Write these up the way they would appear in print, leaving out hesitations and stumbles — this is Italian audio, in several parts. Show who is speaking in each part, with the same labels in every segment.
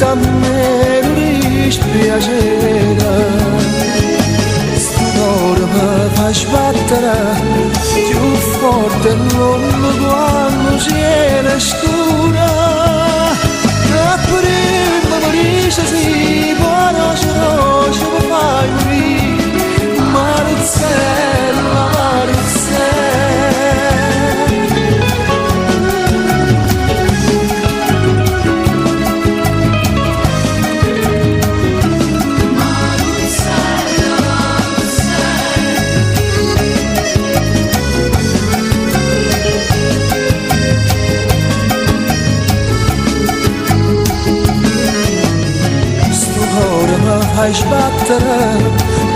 Speaker 1: a me non dispiacere. St'amore mi fa sbattere più forte non quando c'è scura. E prima morisce si conosce mi fai morire. Marizzella, Marizzella. Fai sbattere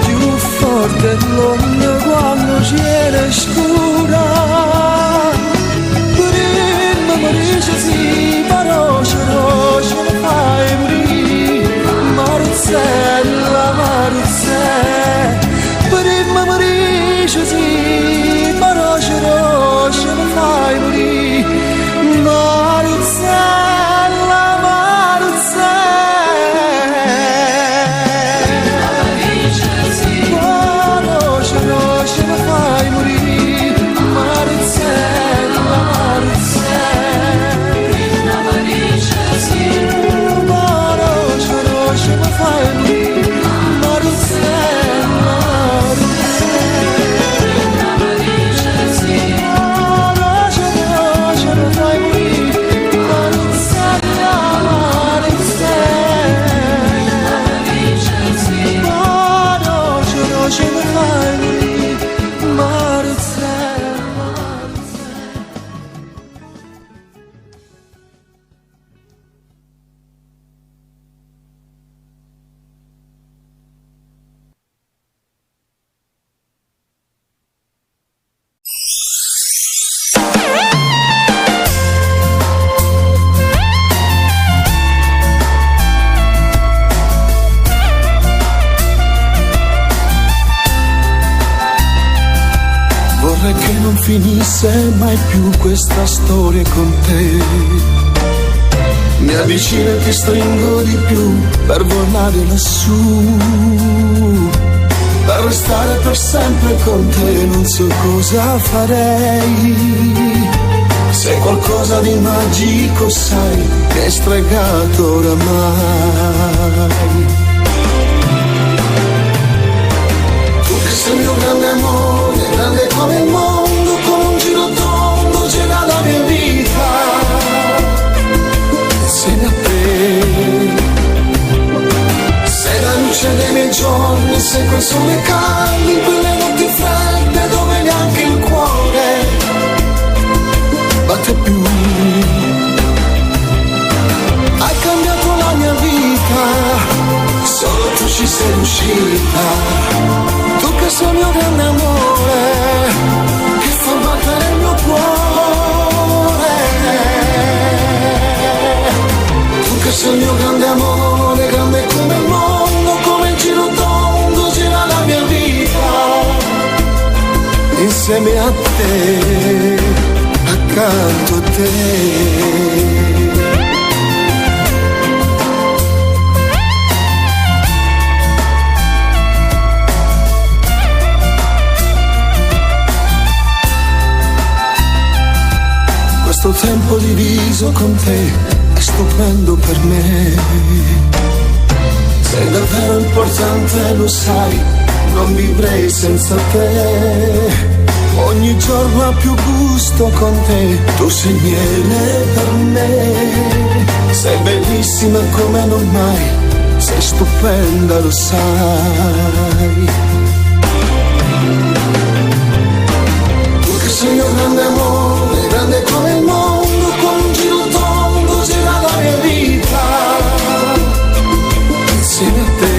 Speaker 1: più forte l'onda quando c'era scura. Prima morisce si paroce roce mi fai morire. Marizzella, Marizzella. Prima morisce si paroce roce mi fai morire. Marizzella. Finisse mai più questa storia con te. Mi avvicino e ti stringo di più per volare lassù, per restare per sempre con te. Non so cosa farei, se qualcosa di magico sai che è stregato oramai. Tu che sei il mio grande amore, grande come il mondo, la mia vita insieme a te. Sei la luce dei miei giorni, sei quel sole caldo in quelle notti fredde dove neanche il cuore batte più. Hai cambiato la mia vita, solo tu ci sei riuscita. Tu che sei il mio grande amore, che fa battere il mio cuore. Tu che sei il mio grande amore, grande come il mondo, come il giro tondo gira la mia vita. Insieme a te, accanto a te. Questo tempo diviso con te è stupendo per me. Sei davvero importante, lo sai, non vivrei senza te. Ogni giorno ha più gusto con te, tu sei miele per me. Sei bellissima come non mai, sei stupenda, lo sai. Tu che sei il mio grande amore, grande come il mondo, con un giro tondo gira la mia vita. Insieme a te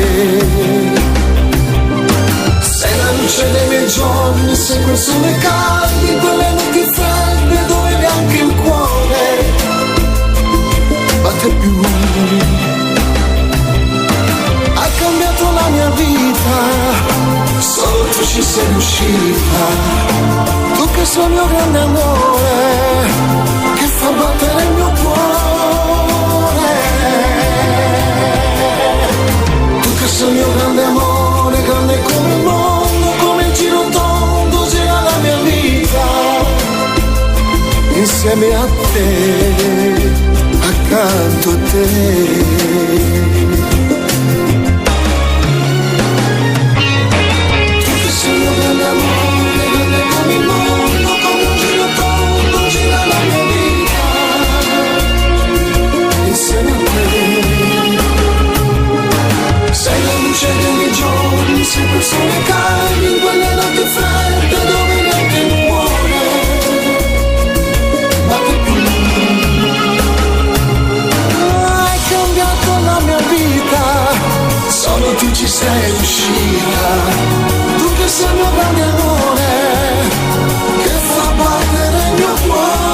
Speaker 1: sei la luce dei miei giorni, sei quel sole caldo in quelle notti fredde dove neanche il cuore batte più. Hai cambiato la mia vita, solo tu ci sei riuscita. Tu che sei il mio grande amore, che fa battere il mio cuore. questo è il mio grande amore, grande come il mondo, come il giro tondo gira la mia vita, insieme a te, accanto a te. Sempre sole calde in quelle notti fredde dove neanche il cuore batte più. Hai cambiato la mia vita, solo tu ci sei riuscita. Tu che sei il mio grande amore, che fa battere il mio cuore.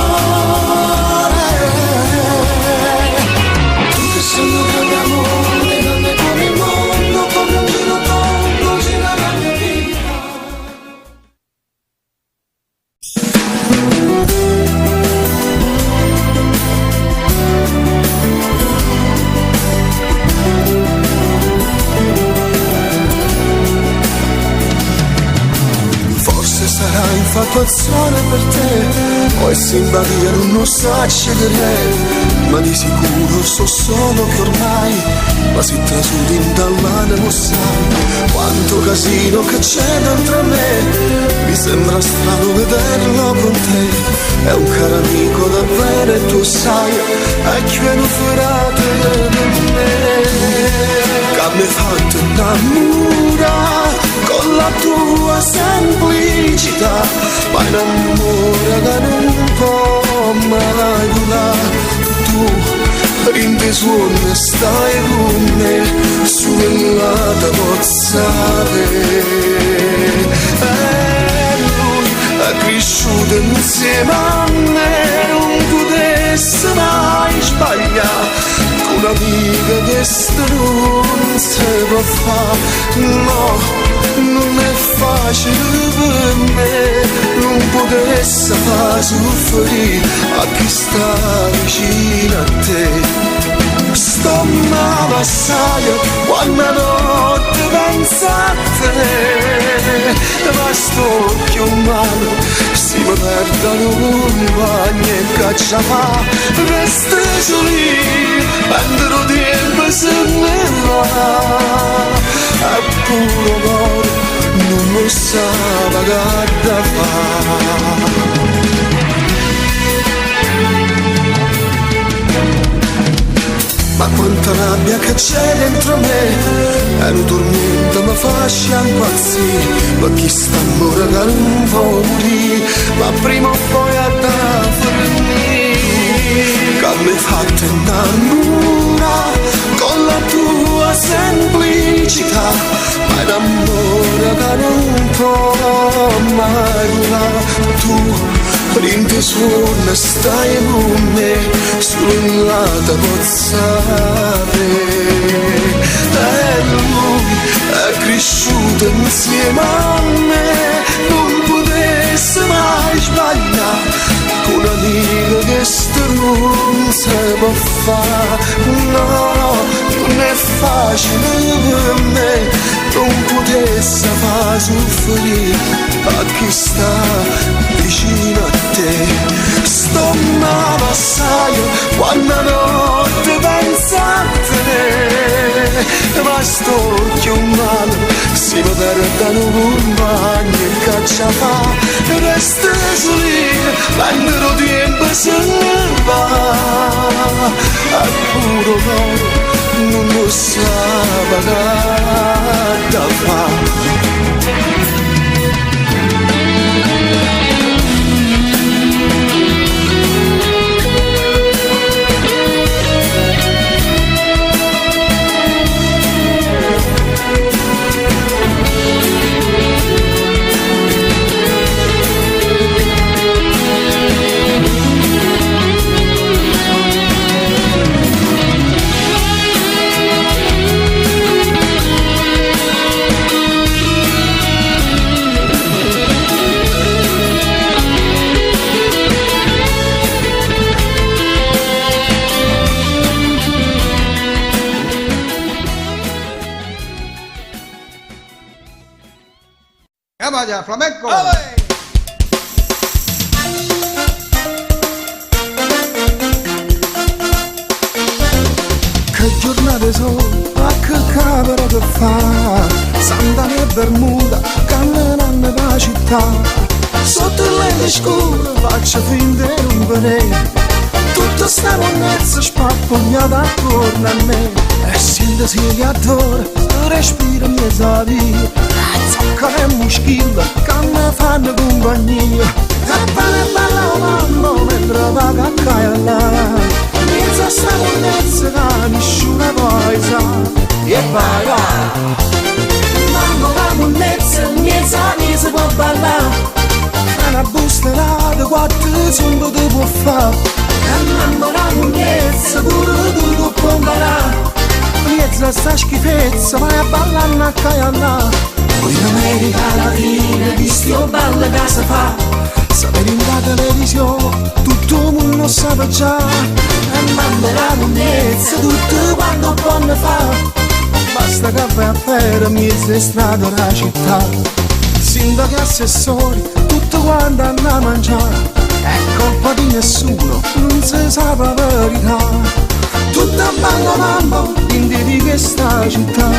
Speaker 1: Tu che sei il mio grande amore, grande come il mondo, come un giro tondo gira la mia vita. Forse sarà infatuazione per te, o è simpatia, non sa scegliere. Ma di sicuro so solo che ormai ma si trasudin dall'anima, non sai quanto casino che c'è dentro a me. Mi sembra strano vederlo con te, è un caro amico davvero e tu sai, è pieno furato di me. Che mi hai fatto innamorare con la tua semplicità, ma innamora che non può mai durare. Tu in te suoni stai con me, sulla tua pozzare. E lui è cresciuto insieme a me, non potesse mai sbagliare. Con un'amica che non si può fare, no, non è facile per me, non potesse far soffrire a chi sta vicino a te. Sto male assai quando notte penso a te, ma sto più male si mi perdono un bagno e caccia fa. Resta lì, quando tempo se ne va, è puro amore, non lo sa che da fa. Ma quanta rabbia che c'è dentro me, è un tormento mi fa impazzire. Ma chi sta ancora che non può morire, ma prima o poi a da finire. Che mi hai fatto innamorare con la tua semplicità, ma è l'amore che non può mai durare. Tu in te suona stai con me, sulla tua pozzare. E lui è cresciuto insieme a me, non potesse mai sbagliare. Con un amico che non si può fare, no, non è facile per me, non potesse far soffrire a chi sta vicino a te. Sto male assai quando notte penso a te, ma sto più male si mi perdono un bagno e caccia fa. Resta lì, quando tempo se ne va, è puro amore, non lo sa che da fa.
Speaker 2: vaya, flamenco.
Speaker 1: Che giornate sono, ma che cavolo che fa? Sant'Anna e Bermuda, camminando per la città. Sotto il lente scuro faccio finta di non vedere. Tutta sta monnezza spappogliata attorno a me. E sento sia che adoro, respiro in mezzo alla via. Zocca e moschilla che mi fanno compagnia. E balla mamma mentre va a caia mezzo sta monnezza che nessuno poi sa. E vai va. Mamma la monnezza in mezzo a me si può ballare. Una bustarata, quattro zumba ti può fare. E mamma la monnezza pure tu può imparare. Mezzo a sta schifezza vai a ballare a caia. Poi in America Latina visti o balla che si fa. Sapere in la televisione tutto il mondo sa già. E mamma la monnezza tutto quanto può fa. Basta che vai a fare mezzo strada la città. Sindaco e assessori, tutto quanto hanno a mangiare. È colpa di nessuno, non si sa la verità. Tutta balla mamma, in di questa città.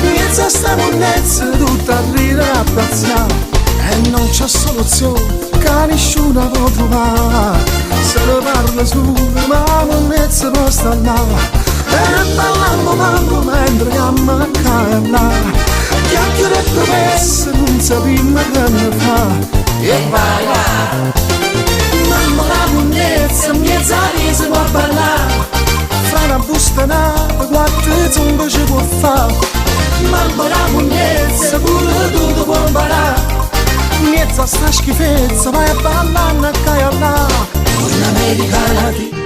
Speaker 1: Mezza sta monnezza, tutta a ridere a piazzare. E non c'è soluzione, che nessuno può trovare. Se ne parla solo, ma la monnezza può stare là. E ballando mamma, mentre chiama a caia. Chiacchiere e promesse, non sappiamo che ne fa. E vai là. Mamma la monnezza, mezza risa può ballare. Fra una bustanata, quattro zumba ci può fare. Mamma la monnezza, pure tu può imparare. Mezza sta schifezza, vai a ballare a caia là. Con l'America Latina.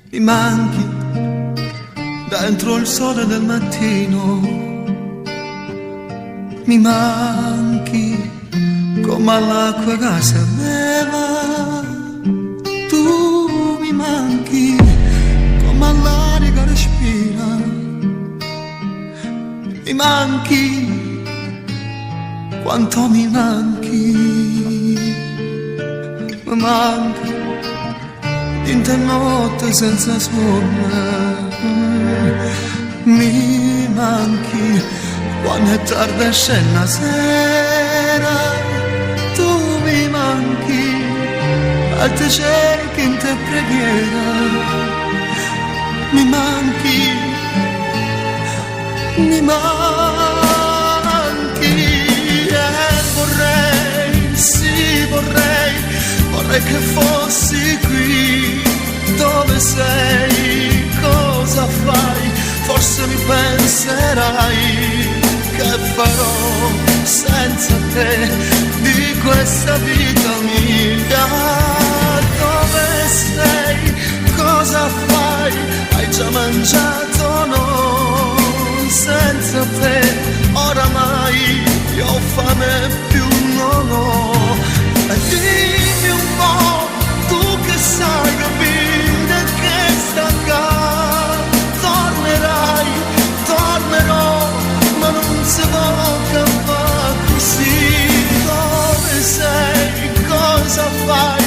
Speaker 3: Mi manchi dentro il sole del mattino, mi manchi come all'acqua che si beva, tu mi manchi come all'aria che respira, mi manchi quanto mi manchi, mi manchi in te notte senza sonno, mi manchi quando è tarda e scende la sera, tu mi manchi, a te cerchi in te preghiera, mi manchi, e vorrei, sì vorrei che fossi qui, dove sei, cosa fai, forse mi penserai, che farò senza te, di questa vita mia, dove sei, cosa fai, hai già mangiato no, senza te, oramai, io ho fame più non ho, e dimmi un po', tu che sai capire che sta qua, tornerò, ma non si può campare così, dove sei, cosa fai,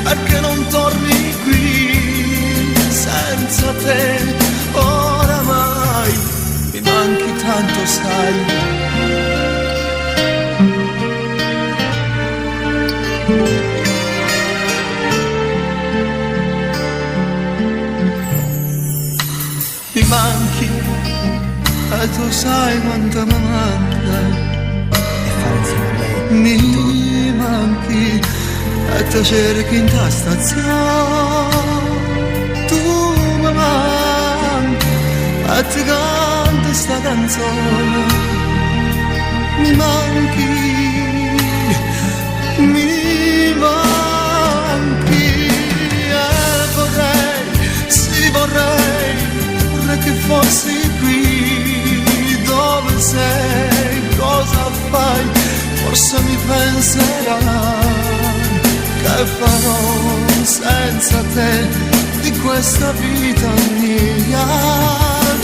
Speaker 3: perché non torni qui, senza te, oramai, mi manchi tanto sai. Mi manchi, e tu sai quanto mi manca. Mi manchi, e te cerchi in ta stazione. Tu mi manchi, e ti canto sta canzone. mi manchi, mi manchi. Vorrei, sì vorrei che fossi qui dove sei, cosa fai, forse mi penserai che farò senza te di questa vita mia.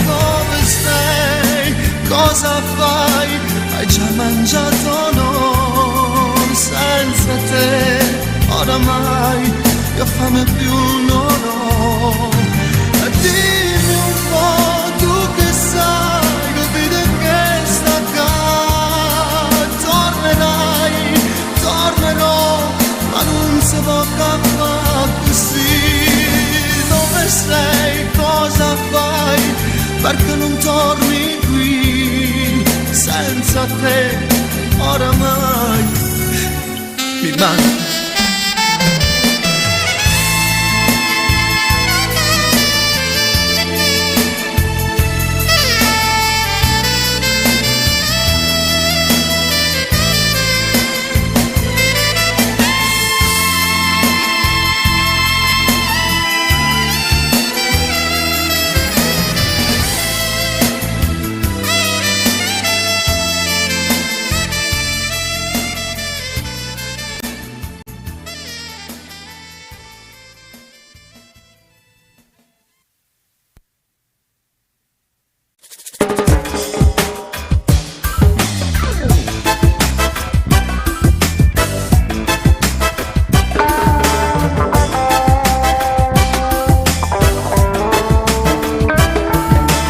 Speaker 3: Dove sei, cosa fai, hai già mangiato no, senza te oramai io fame più non ho. Dimmi un po', tu che sai, che vedi che sta qua, tornerai, tornerò, ma non si può fare così. Dove sei, cosa fai, perché non torni qui, senza te oramai mi manchi.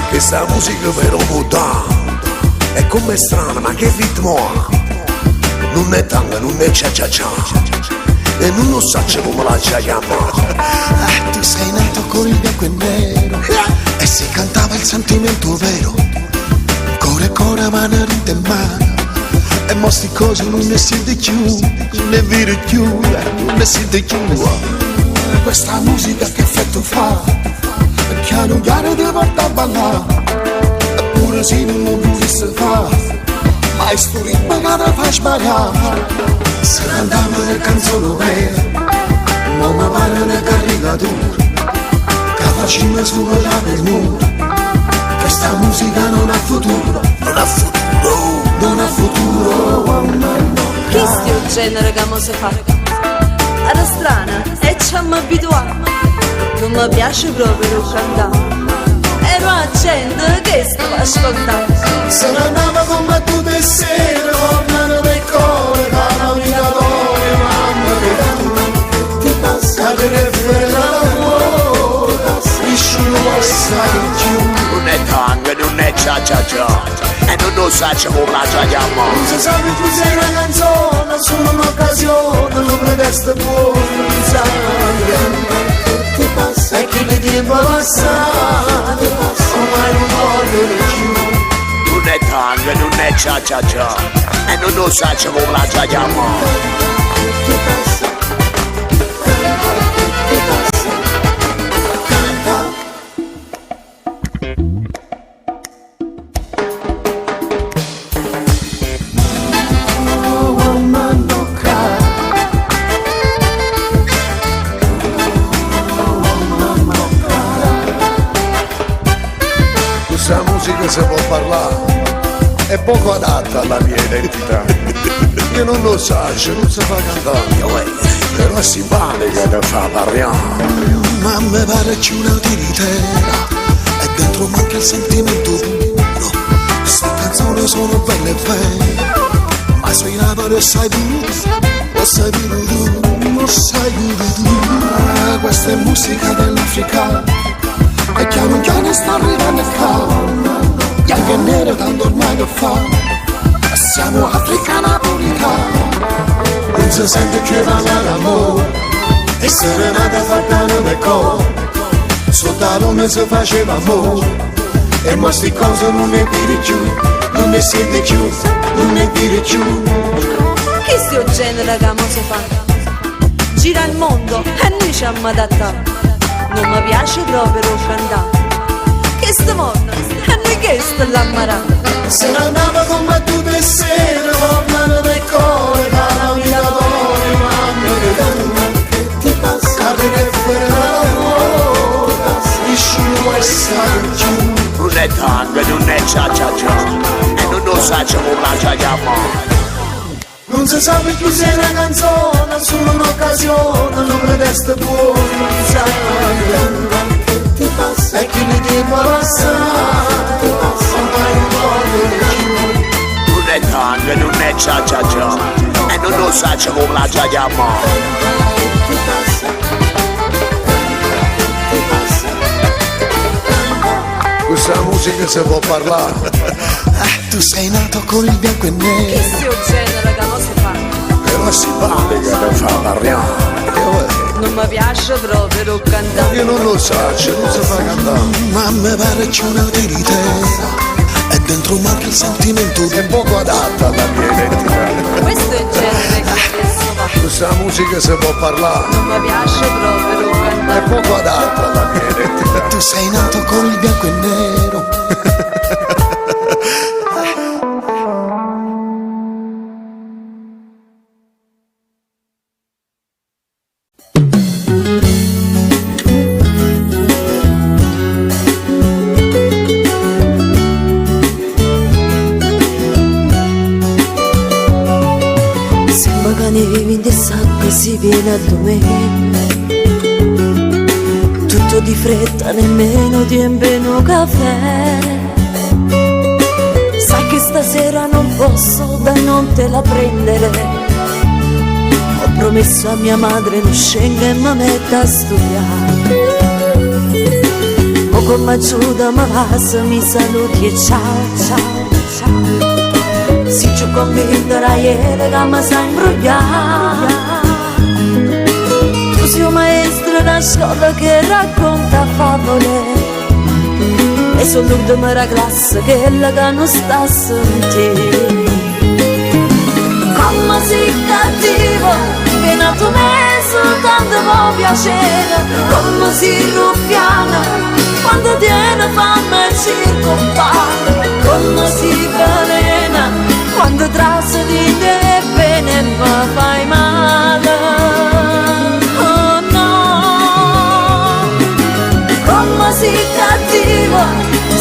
Speaker 2: Questa musica però muta è come strana, ma che ritmo ha? Non è tanga, non è cia cia cia, e non lo so come la cia chiamata.
Speaker 1: Tu sei nato con il bianco e nero e si cantava il sentimento vero. Core core mano rinde in mano e mostri cose non ne siete più, non ne vedi più, non ne siete più. Questa musica che effetto fa, piano piano ti porta a ballare, eppure se non lo volessi fare, ma è sto ritmo che ti fa sbagliare. Se cantiamo le canzoni vere, non mi pare una caricatura, che facciamo superare il muro. Questa musica non ha futuro, non ha futuro, non ha futuro.
Speaker 4: Che sto genere che mo si fa? Era strana e ci siamo abituati. Non mi piace proprio cantare. Ero a gente che stava ascoltando.
Speaker 1: Se ne andava come tu di sera, tornano del cuore, la migratoria, mamma che ti passa che ne frega l'amore, nessuno lo sa più.
Speaker 2: Non è tanga, non è cia cia cia, e non lo so come la cia chiamata.
Speaker 1: Non si sa che tu sei una canzone, solo un'occasione, lo pretesto buono, non sai. E che il tempo passato ormai non voglio più.
Speaker 2: Non è tanga, non è cia cia cia, e non lo so come la cia chiamata.
Speaker 5: Questa musica si può parlare, è poco adatta alla mia identità. Io non lo so, non si fa cantare, però è simpatica da fa parlare.
Speaker 1: Ma mi pare più una tiritera e dentro manca il sentimento puro. Queste canzoni sono belle e vere, ma sui Napoli sai tu, lo sai pure tu, lo sai pure tu. Questa è musica dell'Africa e piano piano sta arrivando il caldo. Bianco e nero tanto ormai lo fa, siamo Africa napolitana. Non si sente più parlare d'amore e serenata fatta nome cuore. Sotto la lume si faceva amore e mo sti cose non ne dire più, non ne siete più, non ne dire più.
Speaker 4: Che sto genere che mo si fa? Gira il mondo e noi ci siamo adattati. Non mi piace proprio cantare. Che sto mondo e noi che sto l'ammarà.
Speaker 1: Se ne andava come tu di sera,
Speaker 2: tanga, non è cia cia cia. E non lo sa come la chiama.
Speaker 1: Non si sa più se è una canzone, solo un'occasione, non pretesto buono, non sai mai. E chi mi ti può passare, ormai non voglio.
Speaker 2: Non è tanga, non è cia cia cia. E non lo sa come la chiama.
Speaker 5: Questa musica si può parlare.
Speaker 1: Tu sei nato con il bianco e nero.
Speaker 4: Che sto genere che non si fa?
Speaker 5: Però si pare che ne fa parlare.
Speaker 4: Non mi piace proprio cantare.
Speaker 5: Io non lo so, non si fa cantare.
Speaker 1: Ma mi pare c'è una verità. E dentro manca il sentimento
Speaker 5: È poco adatta alla mia identità.
Speaker 4: Questo è il genere che spesso fa.
Speaker 5: Questa musica si può parlare.
Speaker 4: Non mi piace proprio
Speaker 5: È
Speaker 4: cantare.
Speaker 5: poco adatta alla mia identità.
Speaker 1: Tu sei nato con il bianco e nero.
Speaker 4: Sembra che ne vivi in sacco e si viene a dormire. Tutto di fretta, nemmeno tempo un caffè. Sai che stasera non posso da non te la prendere. Ho promesso a mia madre non scenga e mi metta a studiare. O con m'aiuta mi passa, mi saluti e ciao, ciao, ciao. Si ci convincerà ieri che mi sa imbrogliare. Tu sei un maestro da scuola che racconta favole. E sono l'ultima della classe che non sta a sentire. Come sei cattivo, che nato me soltanto può piacere. Come sei ruffiana, quando tiene fame e circonfare. Come sei velena, quando trassi di te bene mi fai male. Oh no, come sei cattivo,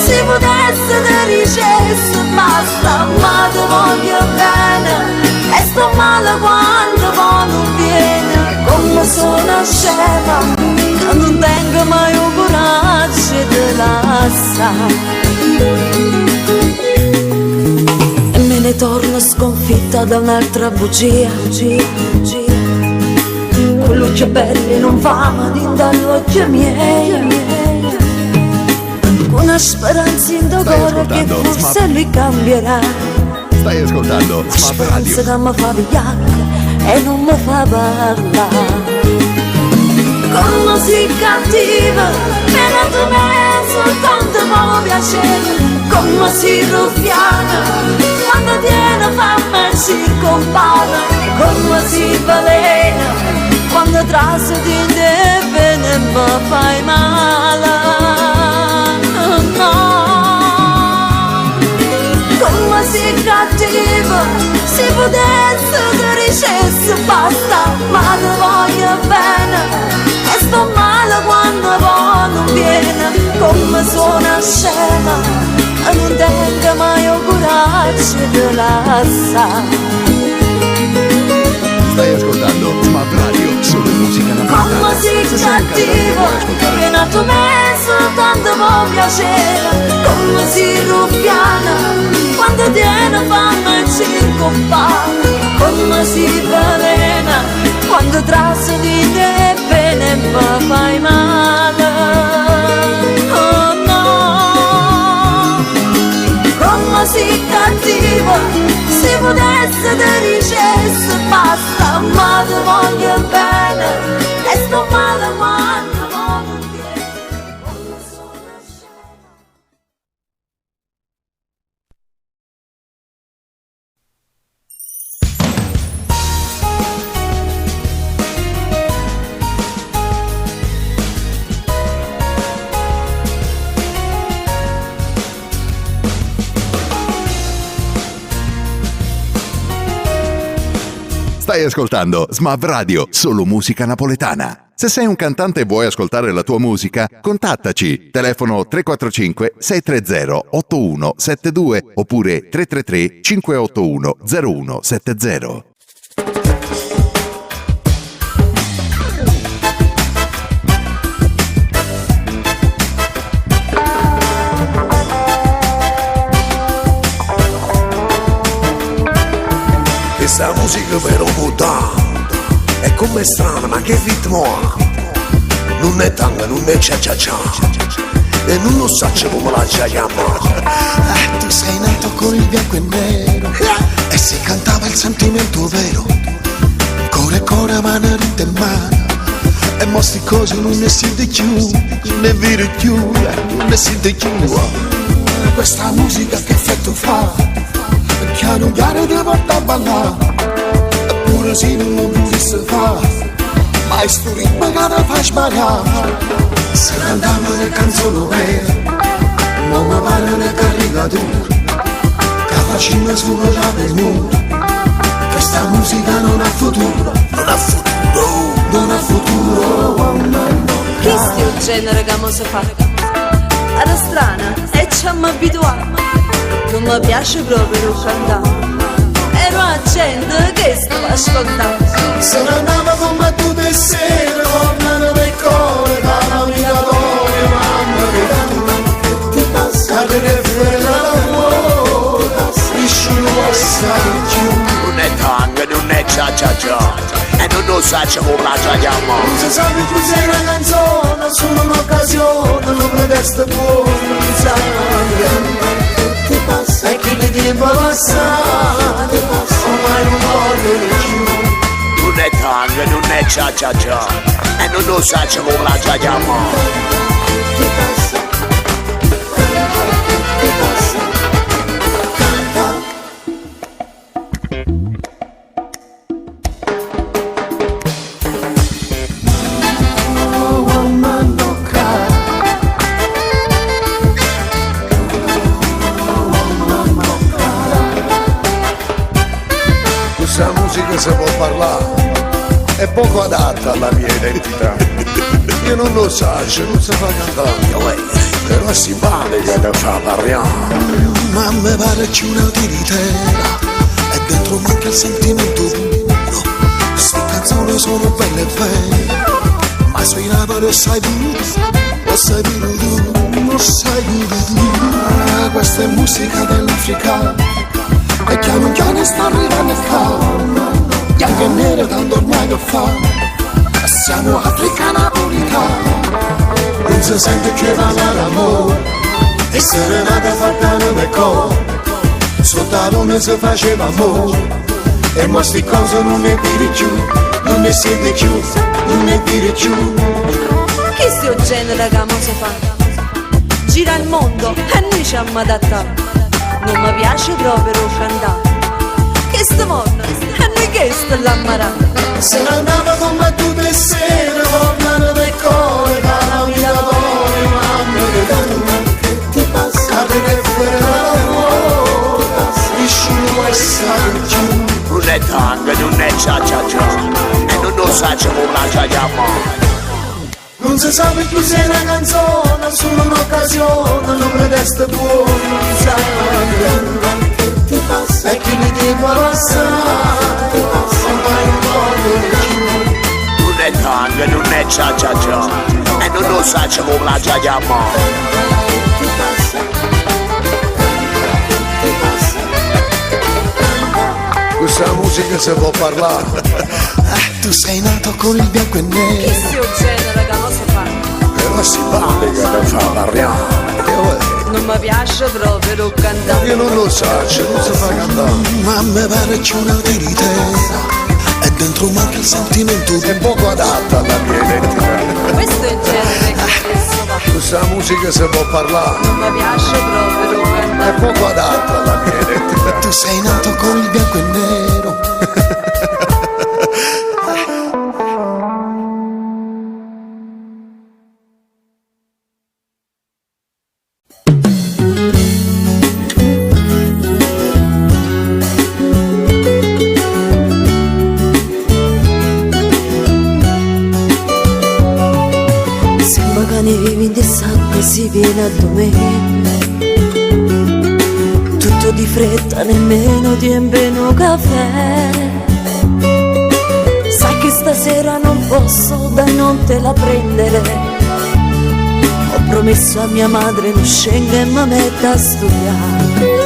Speaker 4: se potesse te dicessi basta, ma ti voglio bene. E sto male quando poi non viene. Come sono scema, che non tengo mai un coraggio di lasciare. E me ne torno sconfitta da un'altra bugia. Quell'occhio belli non fama di dagli occhi miei. Con una speranza in cuore che forse lui cambierà.
Speaker 6: Stai ascoltando Smart Radio.
Speaker 4: Speranza che mi fa vigliacca e non mi fa parlare. Come sei cattiva, meno di me soltanto può piacere. Come sei ruffiana, quando tiene fame e circonvala. Come sei velena, quando trassi di te bene mi fai male. Oh no, come sei cattiva, se potesse ti dicessi basta, ma ti voglio bene. E sto male quando poi non viene. Come sono scema e non tengo mai il coraggio di lasciare.
Speaker 6: Stai ascoltando Smart Radio, solo musica napoletana.
Speaker 4: Come sei cattivo, che nato me soltanto può piacere. Come sei ruffiana, quando tiene fame e circonfare. Come sei velena, quando trassi di te bene mi fai male. Oh no, come sei cattivo, se potesse te dicessi basta, ma ti voglio bene. E sto male quando non viene. Come sono scema.
Speaker 6: Stai ascoltando Smav Radio, solo musica napoletana. Se sei un cantante e vuoi ascoltare la tua musica, contattaci. Telefono 345 630 8172 oppure 333 581 0170.
Speaker 2: Questa musica però muta, è come strana, ma che ritmo ha? Non è tanga, non è cia cia cia, e non lo so come la chiama.
Speaker 1: Tu sei nato con il bianco e nero e si cantava il sentimento vero. Core core, mano rinte mano, e mostri cose non ne siete più, non è vero più, non ne siete più. Questa musica che effetto fa? Piano piano ti porta a ballare, eppure se non lo potessi fare, ma è sto ritmo che ti fa sbagliare. Se ne andiamo nel canzone vero, non mi pare una caricatura, che facciamo solo già del muro. Questa musica non ha futuro, non ha futuro, non ha futuro.
Speaker 4: Che sto genere che mo si fa? Era strana e ci siamo abituati. Non mi piace proprio cantare. Ero a gente che stava ascoltando.
Speaker 1: Se ne andava come tutte le sere, tornano le core, dalla migratoria, mamma che ti passa, che ne frega l'amore, nessuno vuole stare più.
Speaker 2: Non è tanga, non è cia cia cia, e non lo so come la chiama.
Speaker 1: Non si sa più se una canzone, solo un'occasione, non pretesto buono, non sai che ti passa, e chi mi tempo passato, ormai non voglio più.
Speaker 2: Non è tanga, non è cia cia cia, e non lo so come la chiama.
Speaker 1: Ti passa, ti passa, canta.
Speaker 5: Questa musica si può parlare, è poco adatta alla mia identità. Io non lo so, non si fa cantare, però è simpatica da fa parlare.
Speaker 1: Ma mi pare c'è una tiritera e dentro manca il sentimento puro. Queste canzoni sono belle e belle, ma sui Napoli lo sai tu, lo sai pure tu, lo sai pure tu. Questa è musica dell'Africa e piano piano sta arrivando il caldo. Bianco e nero tanto ormai che fa, siamo Africa napolitana. Non si sente che parlare d'amore, e serenata fatta nel cuore, sotto la luna si faceva amore, e mo sti cose non ne dire più, non ne siete più, non ne dire più.
Speaker 4: Che sto genere che mo si fa? Gira il mondo e noi ci siamo adattati. Non mi piace proprio cantare. Che sto mondo e noi che sto l'ammarata.
Speaker 1: Se ne andava come tutte le sere, tornano le core, dalla migratoria, mamma che ti passa, che ne frega l'amore, nessuno vuole stare più.
Speaker 2: Non è tanga, non è cia cia cia, e non lo so come la chiama.
Speaker 1: Non si sa più se è una canzone, solo un'occasione, non pretesto buono, non sai che ti passa, e chi mi tempo passare, ormai non voglio più.
Speaker 2: Non è tanga, non è cia cia cia, e non lo so come la chiama.
Speaker 1: Ti passa, ti passa.
Speaker 5: Questa musica si può parlare,
Speaker 1: Tu sei nato con il bianco e
Speaker 4: Che
Speaker 1: nero,
Speaker 4: sto genere che mo si fa?
Speaker 5: però è simpatica da fa parlare.
Speaker 4: Non mi piace proprio cantare.
Speaker 5: Io non lo so, non si fa cantare.
Speaker 1: ma mi pare c'è una tiritera e dentro manca il sentimento
Speaker 5: È poco adatta alla mia identità.
Speaker 4: Questo è il genere che spesso fa.
Speaker 5: Questa musica si può parlare,
Speaker 4: Non mi piace proprio
Speaker 5: è
Speaker 4: cantare.
Speaker 5: poco adatta alla mia identità.
Speaker 1: Tu sei nato con il bianco e nero.
Speaker 4: si viene a domenica, tutto di fretta, nemmeno tempo un caffè. Sai che stasera non posso da non te la prendere, ho promesso a mia madre non scenga e mi metta a studiare.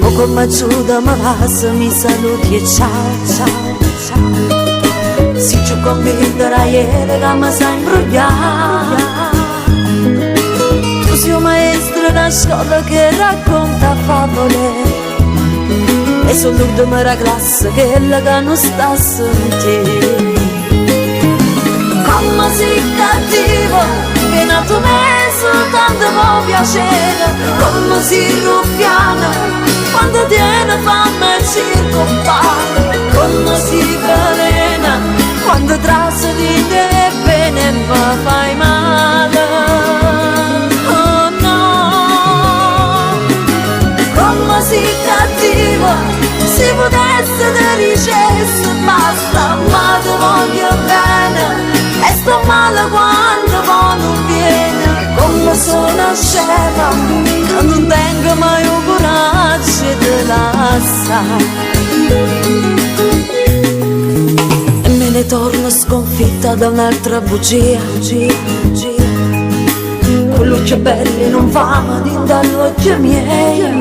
Speaker 4: O con m'aiuta mi passa, mi saluti e ciao, ciao, ciao. Si ci convincerà ieri che mi sa imbrogliare. Tu sei un maestro in una scuola che racconta favole, e sono l'ultima della classe che è la che non sta a sentire. Come sei cattivo, che nato me soltanto può piacere. Come sei ruffiana, quando tiene fame e circonfare. Come sei velena, quando trasso di te bene mi fai male. Oh no, come sei cattivo, se potesse te dicesse basta, ma ti voglio bene. E sto male quando poi non viene, come sono scema, che non tengo mai un coraggio di lasciare. E me ne torno sconfitta da un'altra bugia. Quell'occhio belli non va dagli occhi miei,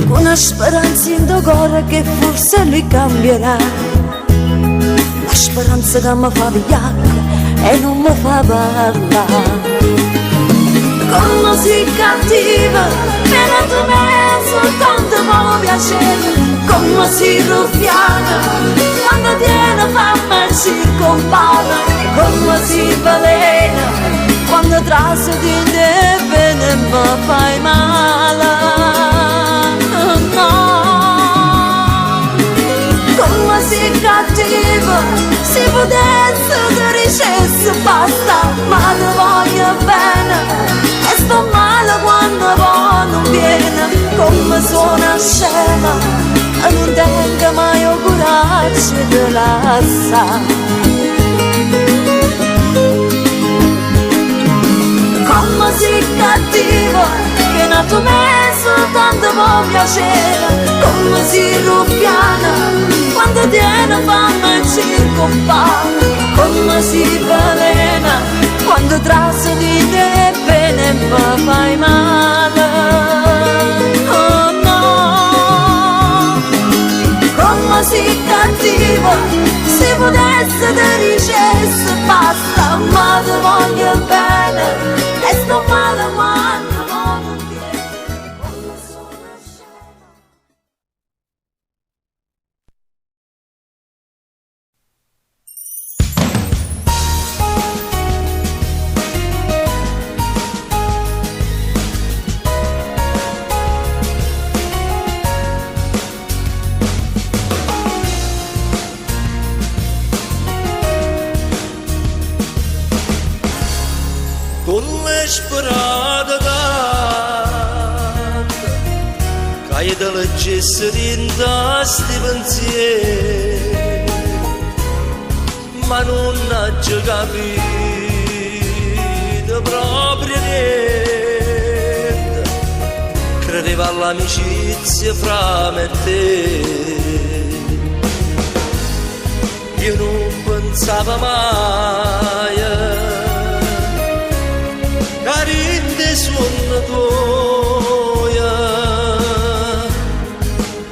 Speaker 4: con una speranza in tuo cuore che forse lui cambierà. Speranza che mi fa vigliacca e non mi fa parlare. Come sei cattiva, appena tu me soltanto può piacere. Come sei ruffiana, quando tiene fame ci compare. Come sei velena, quando traso di te bene mi fai male. No, come sei cattiva, se potesse ti dicesse basta, ma ti voglio bene. E sto male quando poi non viene, come sono scema, e non tengo mai il coraggio di lasciare. Come sei cattivo, che nato me soltanto può piacere. Come sei ruffiana, quando tiene fame e circonfare. Come sei velena, quando trasso di te bene mi fai male. Oh no, come sei cattivo, se potesse te dicesse basta, ma ti voglio bene. E sto male quando non viene, come sono scema.
Speaker 7: Con le sperate tante, che te leggesse dentro sti pensieri, ma non ha già capito proprio niente. Credeva all'amicizia fra me e te, io non pensavo mai carinde suona tua,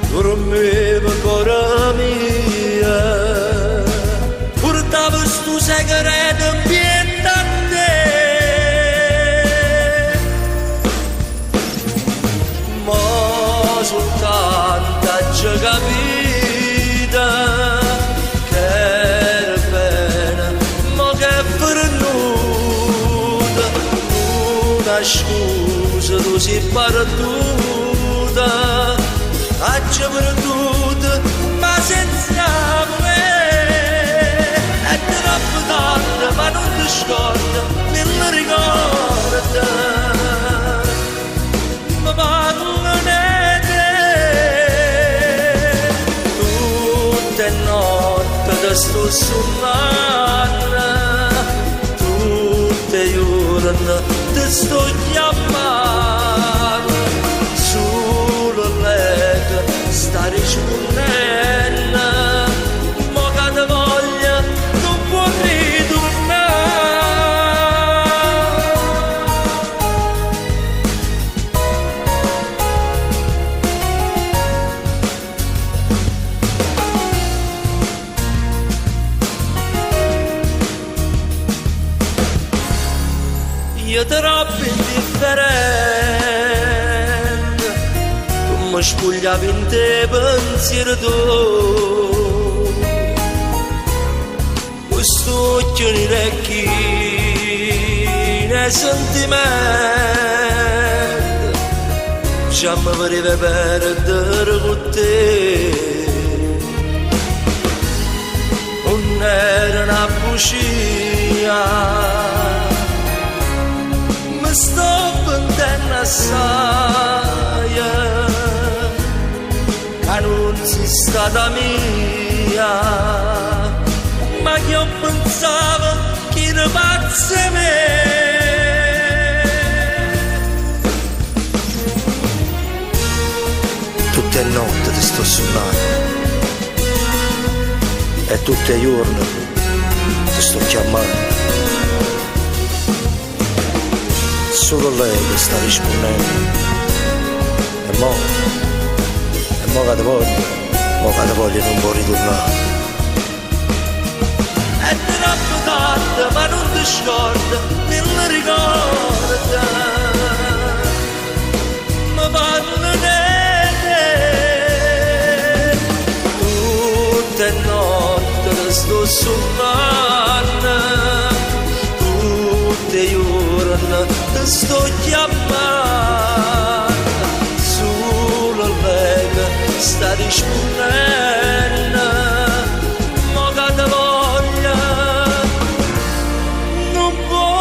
Speaker 7: dormeva ancora mia, portava sto segreto in piedi a te, ma soltanto ci capita che era bene, ma che per nulla. Una scusa tu sei perduta, ci perduta, ma senza me. È troppo tardi, ma non ti scorda, me lo ricorda. Ma parlane te, tutte notte ti sto sognando, tutte ti sto chiamando, solo lei sta rispondendo, mo che te voglia non può io troppo indifferente, tu mi spogliavi in te pensiero tu, questo occhio nei orecchi nei sentimenti, già mi pareva perdere con te, non era una bugia. Sto pentendo assai, che non sei stata mia, ma che io pensavo che era pazza me.
Speaker 8: Tutte le notti ti sto suonando e tutti i giorni ti sto chiamando. Solo lei che sta rispondendo. E mo che te voglio non può ritornare.
Speaker 7: È troppo tardi ma non ti scorda, me lo ricorda. Ma parlo di te, tutte le notti ti sto suonando, tutte le giorni ti sto chiamando, solo lei sta rispondendo, mo che te voglia non può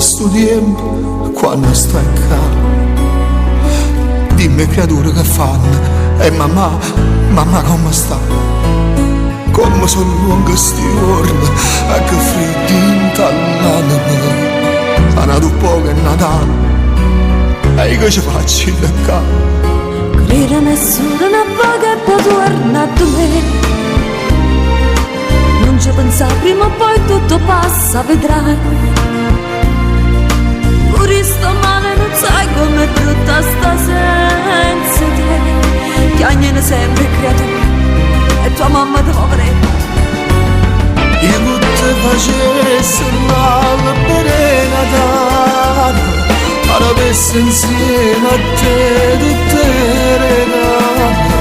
Speaker 1: sto tempo quando stai qua. Dimmi creature che fanno e mamma come sta? Come sono lunghi sti giorni e che freddi intallano me. Sarà un po' che è Natale e che ci faccio in qua?
Speaker 4: Crede nessuno non può che può tornare da me. Non ci pensa, prima o poi tutto passa, vedrai. Pure sto male, non sai com'è brutta sta senza te. Chiagnano sempre creatura e tua mamma te poveretta.
Speaker 1: Io non ti facessi male per Natale, avessi insieme a te tutte le regate.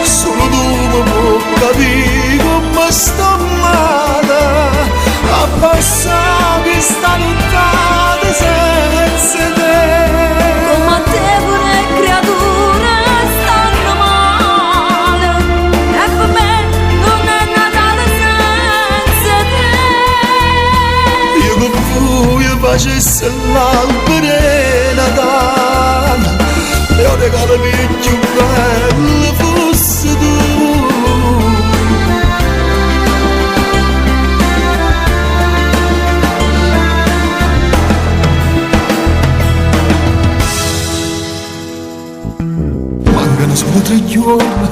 Speaker 1: Solo tu mi puoi capire come sto male, a passare questa nottata senza te.
Speaker 4: Come a te pure creature stanno male, e per me non è Natale senza te.
Speaker 1: Io con voi facessi l'albero Natale e un regalo più bello fosse tu. Mancano solo 3 giorni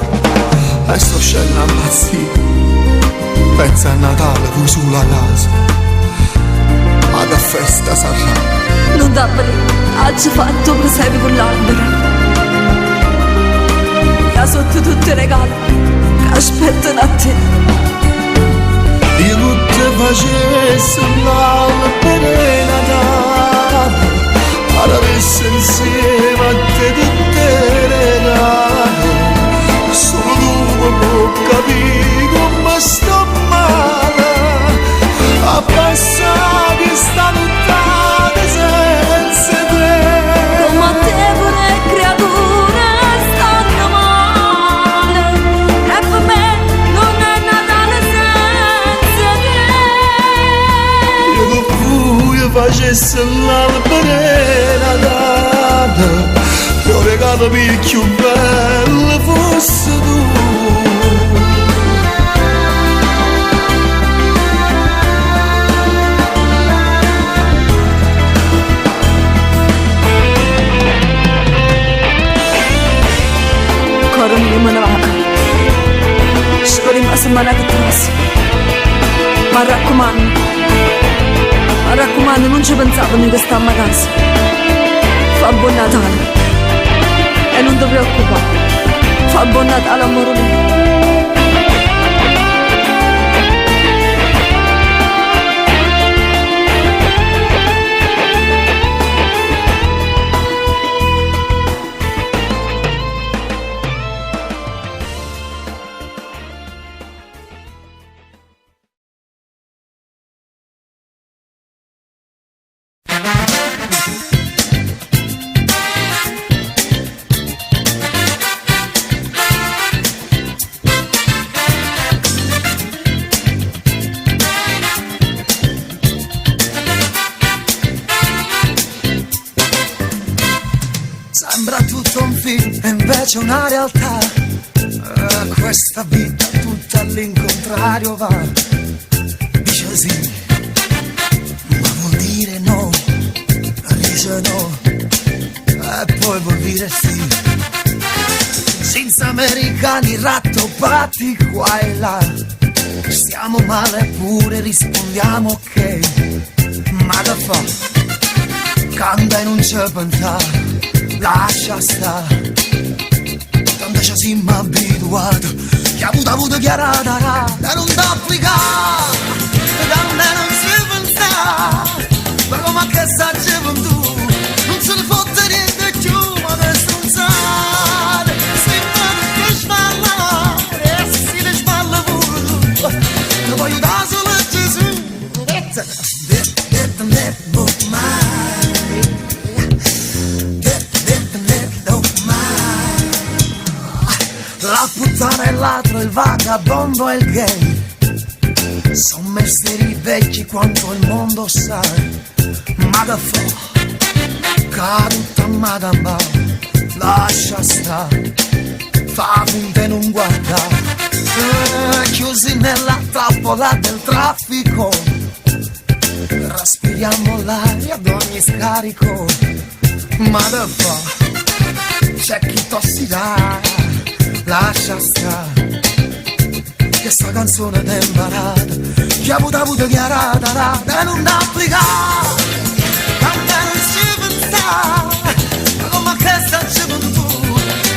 Speaker 3: Natale voi sulla casa, ma da festa sarà.
Speaker 4: Non dabbali, oggi fatto presepi con l'albero. Che sotto tutti i regali che aspettano a te.
Speaker 1: Io non ti facessi l'albero di Natale, ad avesse insieme a te tutte le regale. Solo tu mi puoi capire come sto male, a passare questa nottata senza te.
Speaker 4: Come te pure creature stanno male, e per me non è Natale senza te.
Speaker 1: Io che vuoi facessi l'albero di Natale, io regalo più bello fosse tu.
Speaker 4: Coro mio me ne va, scorri la settimana che trassi. Ma raccomando, non ci pensavo noi che stiamo a casa. Fa buon Natale e non ti preoccupare, fa buon Natale amore mio.
Speaker 3: Sembra tutto un film e invece una realtà. Questa vita tutta all'incontrario va. Dice sì, ma vuol dire no. Dice no, e poi vuol dire sì. Senza americani rattoppati qua e là. Stiamo male pure rispondiamo ok. Ma da fa, canta e non c'è pensare. Lascia stare, tanto ci siamo abituati, che ha avuto chiarata, da non t'applicare, quando non si pensa, ma come che sta gioventù, non se ne fotte niente più, ma per stronzare, si fa sballare, e si ne sballa pure tu, ti voglio aiutare solo Gesù, la puttana e il ladro, il vagabondo e il gay sono mestieri vecchi quanto il mondo sa. Ma da fa, caduta madama, lascia stare, fa finta e non guardare, chiusi nella trappola del traffico, respiriamo l'aria ad ogni scarico. Ma da fa, c'è chi tossirà, lascia stare, che sta canzone è imparata, che ha avuto chiarata, e non applicare, quando non si pensa, ma come che sta gioventù,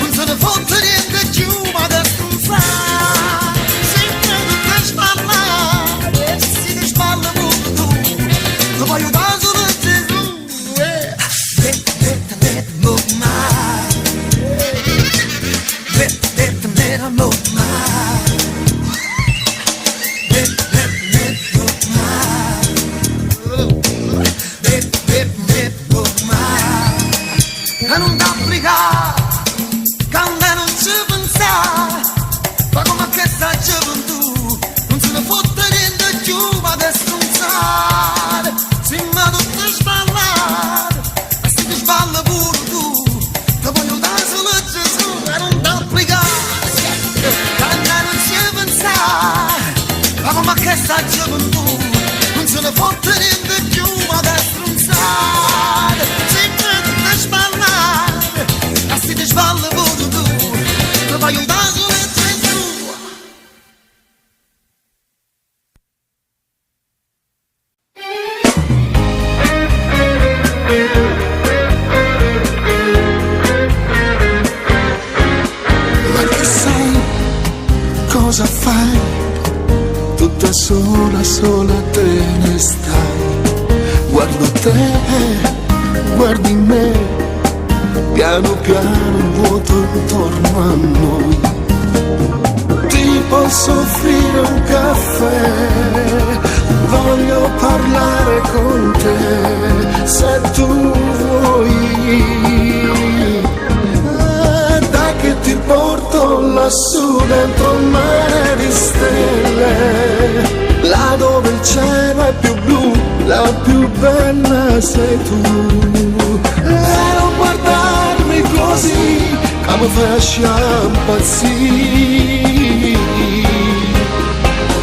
Speaker 3: non se ne fotte niente più, ma da stronzare, sempre per sballare, e si ne sballa pure tu, lo voglio aiutare solo Gesù, e non t'applicare, quando non ci pensare, ma come che sta gioventù, non se ne fotte niente più, ma da stronzare, si ma tutto sballare, e se ti sballa pure tu, ti voglio dare solo Gesù, e non t'applicare, quando non ci pensare, ma come che sta gioventù, non se ne fotte niente più, ma da stronzare, sempre tutto sballare, e se ti sballa pure tu, ti voglio dare solo Gesù.
Speaker 1: sola, sola te ne stai. Guardo te, guardi me, piano piano il vuoto intorno a noi. Ti posso offrire un caffè, voglio parlare con te, se tu vuoi. Dai che ti porto lassù dentro un mare di stelle, là dove il cielo è più blu, la più bella sei tu. E non guardarmi così, che mi fai impazzire.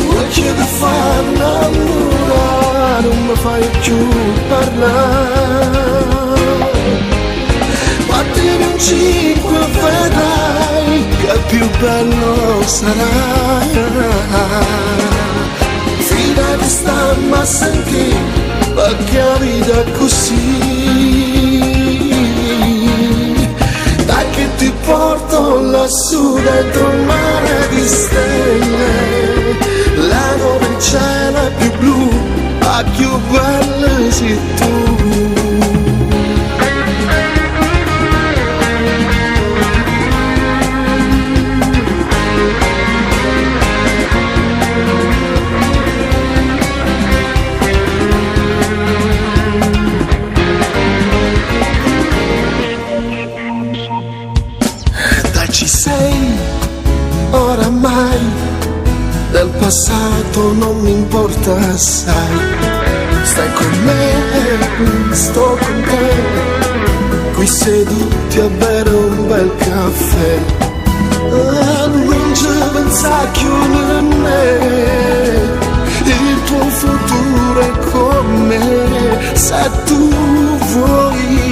Speaker 1: Vuoi che ti fai innamorare, non mi fai più parlare. Battimi un 5 e vedrai che più bello sarai. Fidati, stammi a sentire, perché la vita è così. Dai che ti porto lassù dentro un mare di stelle, là dove il cielo è più blu, a più bella sei tu. Oramai del passato non mi importa assai. Stai con me, sto con te, qui seduti a bere un bel caffè. Non ci pensa più a me, il tuo futuro è con me, se tu vuoi.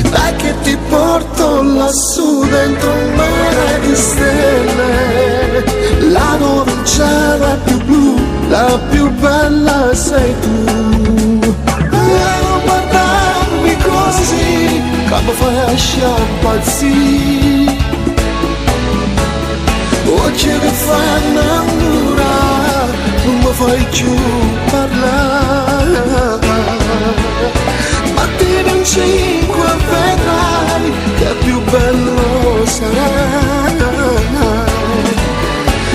Speaker 1: Dai che ti porto lassù dentro un mare di stelle, là dove il cielo è più blu, la più bella sei tu. E non guardarmi così, che mi fai impazzire. Oggi mi fai innamorare, non mi fai più parlare. Battimi un 5 e vedrai che più bello sarai.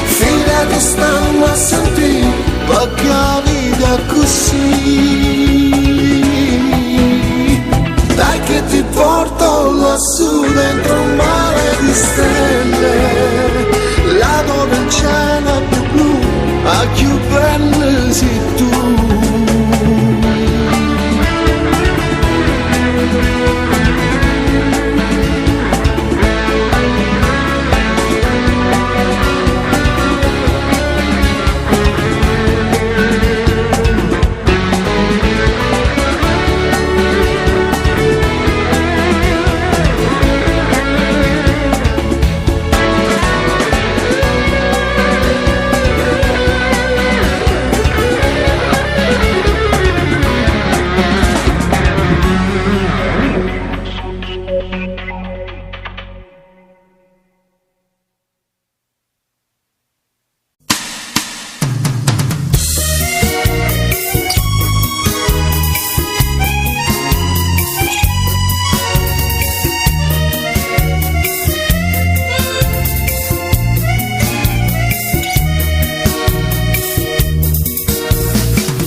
Speaker 1: Fidati, stanno a sentire, perché la vita è così. Dai che ti porto lassù dentro un mare di stelle, là dove il cielo è più blu, a più bella sei tu.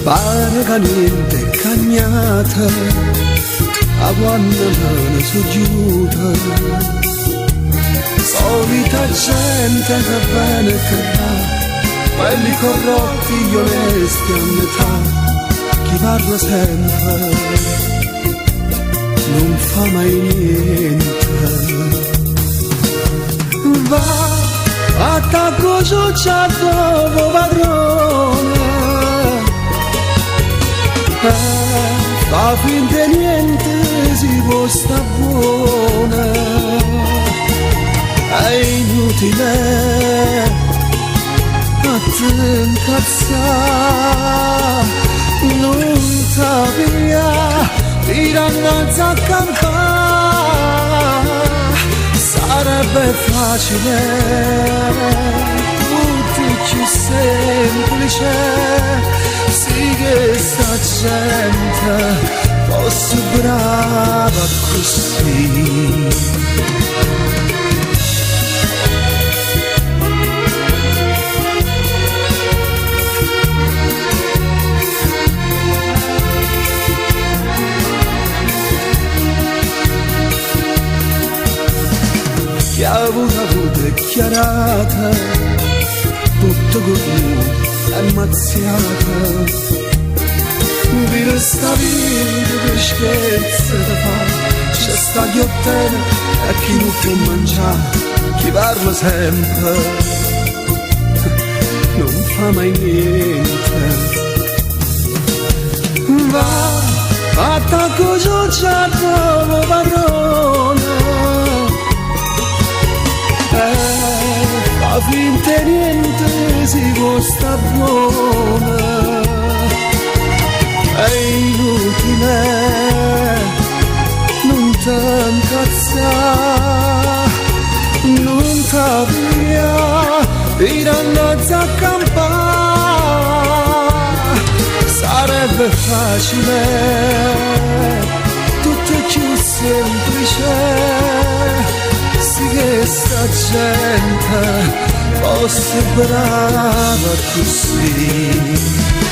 Speaker 1: Pare che niente è cagnata, a quando me su giuta. Solita gente che bene che va, quelli corrotti gli onesti a metà. Chi parla sempre non fa mai niente. Va, attacco ciucciato padrone, fa finta niente, si può sta buona. È inutile a te incazzare, non t'avvia, ti ragazza a campare. Sarebbe facile, tutti ci più semplice, sì che sta gente fosse brava così. Chi ha avuto chiarata, tutto cornuto e mazziata, dire sta vita per scherzo da fare, c'è sta ghiottena e chi non può mangiare, chi parla sempre, non fa mai niente. Va, attacco giocciato padrone, fa finta niente, si può sta buona. È inutile, non t'incazzare, non t'avvia, ti danno a campare. Sarebbe facile, tutto più semplice, sì che sta gente fosse brava così.